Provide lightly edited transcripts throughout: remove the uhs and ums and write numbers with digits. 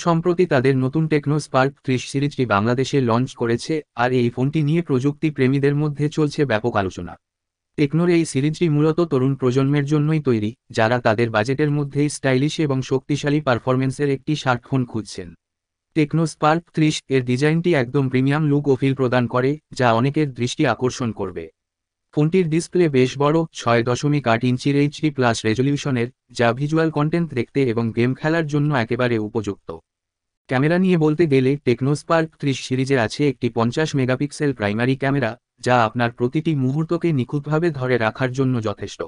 সম্প্রতি তাদের নতুন টেকনো স্পার্ক 30 সিরিজটি বাংলাদেশে লঞ্চ করেছে, আর এই ফোনটি নিয়ে প্রযুক্তি প্রেমীদের মধ্যে চলছে ব্যাপক আলোচনা। টেকনোর এই সিরিজটি মূলত তরুণ প্রজন্মের জন্যই তৈরি, যারা তাদের বাজেটের মধ্যেই স্টাইলিশ এবং শক্তিশালী পারফরমেন্সের একটি স্মার্টফোন খুঁজছেন। টেকনো স্পার্ক 30 এর ডিজাইনটি একদম প্রিমিয়াম লুক ও ফিল প্রদান করে, যা অনেকের দৃষ্টি আকর্ষণ করবে। ফোনটির ডিসপ্লে বেশ বড়, 6.8 ইঞ্চির এইচডি প্লাস রেজলিউশনের, যা ভিজুয়াল কন্টেন্ট দেখতে এবং গেম খেলার জন্য একেবারে উপযুক্ত। ক্যামেরা নিয়ে বলতে গেলে টেকনো স্পার্ক 30 সিরিজে আছে একটি 50 মেগাপিক্সেল প্রাইমারি ক্যামেরা, যা আপনার প্রতিটি মুহূর্তকে নিখুঁতভাবে ধরে রাখার জন্য যথেষ্ট।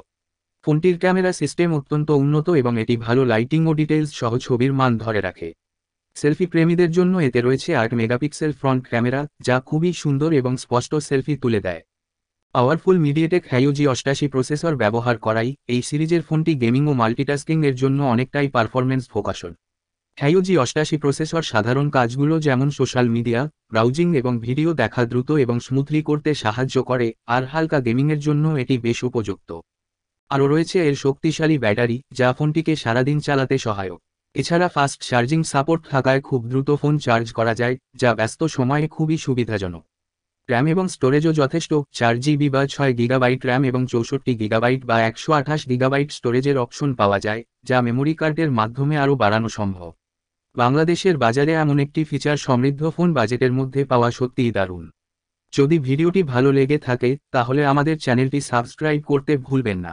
ফোনটির ক্যামেরা সিস্টেম অত্যন্ত উন্নত এবং এটি ভালো লাইটিং ও ডিটেইলস সহ ছবির মান ধরে রাখে। সেলফি প্রেমীদের জন্য এতে রয়েছে 8 মেগাপিক্সেল ফ্রন্ট ক্যামেরা, যা খুবই সুন্দর এবং স্পষ্ট সেলফি তুলে দেয়। Powerful MediaTek Helio G88 processor ব্যবহার করাই এই সিরিজের ফোনটি গেমিং ও মাল্টিটাস্কিং এর জন্য অনেকটাই performance focused. Helio G88 processor সাধারণ কাজগুলো যেমন সোশ্যাল মিডিয়া, ব্রাউজিং এবং ভিডিও দেখা দ্রুত এবং স্মুথলি করতে সাহায্য করে, আর হালকা গেমিংয়ের জন্য এটি বেশ উপযুক্ত। আরও রয়েছে এর শক্তিশালী ব্যাটারি, যা ফোনটিকে সারাদিন চালাতে সহায়ক। এছাড়া ফাস্ট চার্জিং সাপোর্ট থাকায় খুব দ্রুত ফোন চার্জ করা যায়, যা ব্যস্ত সময়ে খুবই সুবিধাজনক। র্যাম এবং স্টোরেজও যথেষ্ট, 4GB বা 6GB র্যাম এবং 64GB বা 128GB স্টোরেজের অপশন পাওয়া যায়, যা মেমোরি কার্ডের মাধ্যমে আরও বাড়ানো সম্ভব। বাংলাদেশের বাজারে এমন একটি ফিচার সমৃদ্ধ ফোন বাজেটের মধ্যে পাওয়া সত্যিই দারুণ। যদি ভিডিওটি ভালো লেগে থাকে তাহলে আমাদের চ্যানেলটি সাবস্ক্রাইব করতে ভুলবেন না।